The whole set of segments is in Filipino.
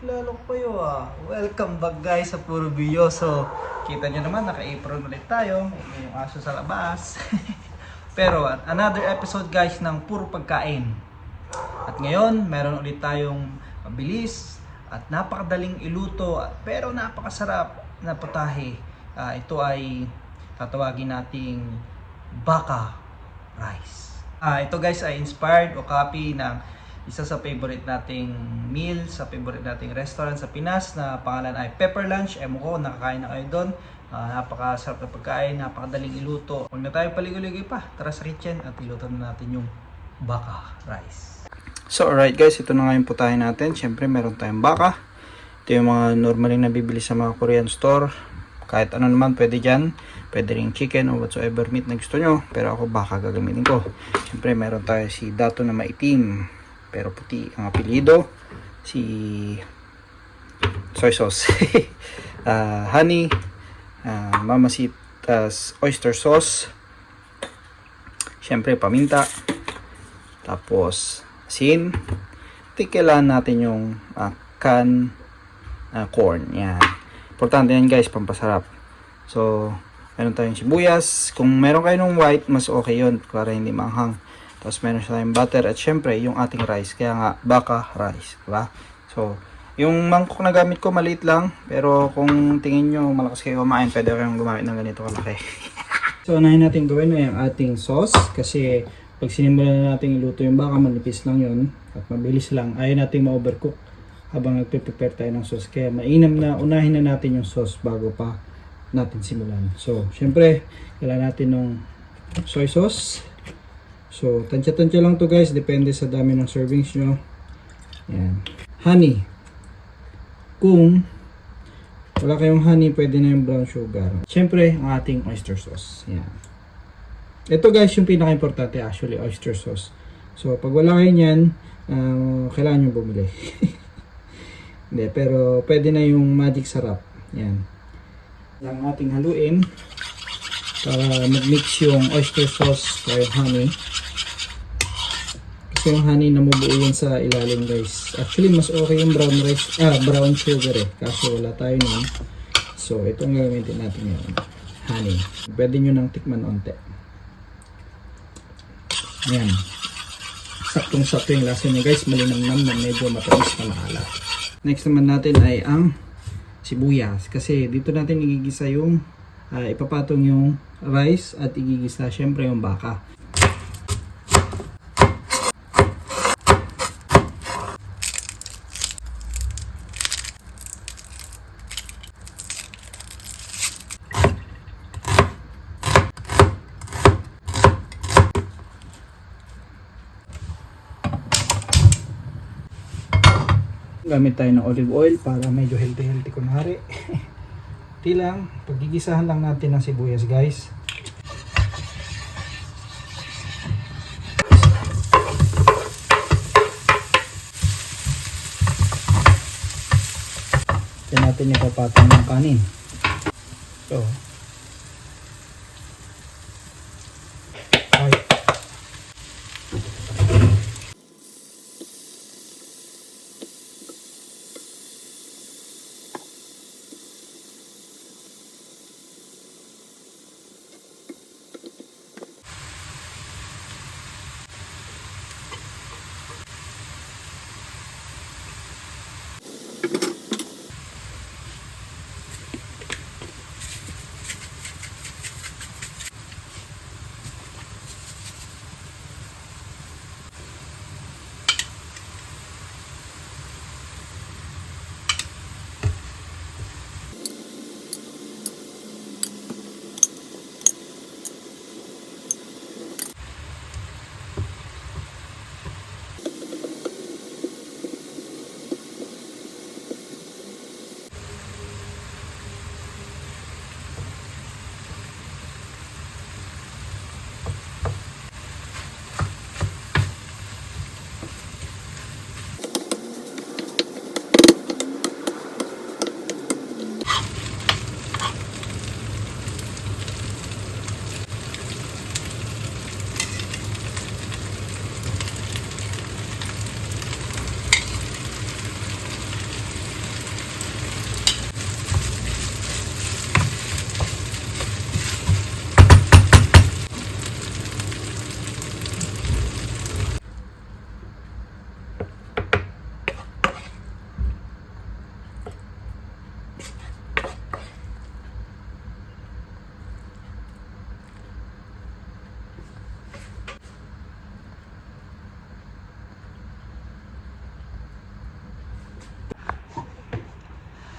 Kilala ko kayo ah. Welcome back guys sa Puro Bio. So, kita nyo naman, naka-apron ulit tayo. May yung aso sa labas. Pero, another episode guys ng Puro Pagkain. At ngayon, meron ulit tayong mabilis at napakadaling iluto. Pero napakasarap na putahe. Ito ay tatawagin nating baka rice. Ito guys ay inspired o copy ng isa sa favorite nating meal, sa favorite nating restaurant sa Pinas na pangalan ay Pepper Lunch. Ewan ko, nakakain na kayo doon. Napakasarap na pagkain, napakadaling iluto. Huwag na tayo paligoy-ligoy pa. Tara sa kitchen at iluto na natin yung baka rice. So alright guys, ito na nga yung putahin natin. Siyempre meron tayong baka. Ito yung mga normally nabibili sa mga Korean store. Kahit ano naman pwede dyan. Pwede rin chicken o whatsoever meat na gusto nyo. Pero ako baka gagamitin ko. Siyempre meron tayo si Dato na maitim pero puti ang apelyido, si soy sauce, honey, Mamacita's oyster sauce, syempre paminta, tapos asin. Kailangan natin yung corn. Yan. Importante yan guys, pampasarap. So, meron tayong sibuyas. Kung meron kayo ng white, mas okay yun para hindi maanghang. Tapos meron siya tayong butter at syempre yung ating rice. Kaya nga baka rice, diba? So, yung mangkok na gamit ko maliit lang, pero kung tingin nyo malakas kayo kumain, pwede kayong gumamit ng ganito kalaki. So, unahin natin gawin na yung ating sauce kasi pag sinimulan na natin iluto yung baka, manipis lang yun at mabilis lang. Ayaw natin ma-overcook habang nagpe-prepare tayo ng sauce. Kaya mainam na unahin na natin yung sauce bago pa natin simulan. So, syempre, kailangan natin ng soy sauce. So, tansya-tansya lang to guys. Depende sa dami ng servings nyo. Yan. Honey. Kung wala kayong honey, pwede na yung brown sugar. Siyempre, ang ating oyster sauce. Yan. Ito guys, yung pinaka-importante actually, oyster sauce. So, pag wala kayo nyan, kailangan nyo bumili. Hindi, pero pwede na yung magic sarap. Yan. Lang ating haluin para mag-mix yung oyster sauce kaya honey. Kasi yung honey namubuo yan sa ilalim guys. Actually mas okay yung brown sugar kaso wala tayo nun. So ito ang gagamitin natin yun, honey. Pwede nyo nang tikman onte. Ayan, saktong sakto yung lasa niya guys, malinamnam na medyo matamis na maalat. Next naman natin ay ang sibuyas, kasi dito natin igigisa yung ipapatong yung rice at igigisa syempre yung baka. Gamit tayo ng olive oil para medyo healthy kunwari. Lang, paggigisahan lang natin ng sibuyas guys. Diyan natin ipapatong ng kanin. So, okay.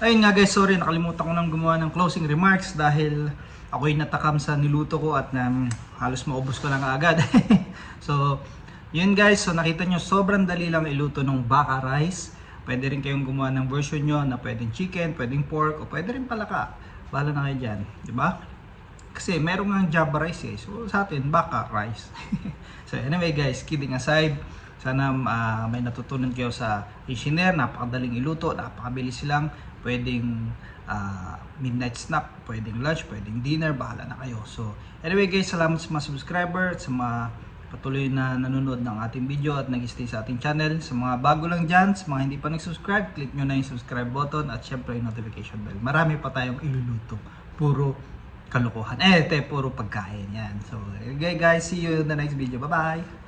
Ayun nga guys, sorry, nakalimutan ko nang gumawa ng closing remarks dahil ako'y natakam sa niluto ko at halos maubos ko lang agad. So, yun guys, so nakita nyo sobrang dali lang iluto ng baka rice. Pwede rin kayong gumawa ng version nyo na pwedeng chicken, pwedeng pork, o pwede rin palaka. Bahala na kayo dyan, di ba? Kasi meron nga Java rice eh. So sa atin, baka rice. So anyway guys, kidding aside, sana may natutunan kayo sa engineer. Napakadaling iluto, napakabilis lang. Pwedeng midnight snack, pwedeng lunch, pwedeng dinner, bahala na kayo. So anyway guys, salamat sa mga subscriber, sa mga patuloy na nanonood ng ating video at nag-stay sa ating channel. Sa mga bago lang dyan, sa mga hindi pa nag-subscribe, click nyo na yung subscribe button at syempre yung notification bell. Marami pa tayong iluluto. Puro kalokohan. Puro pagkain yan. So, okay guys, see you in the next video. Bye-bye!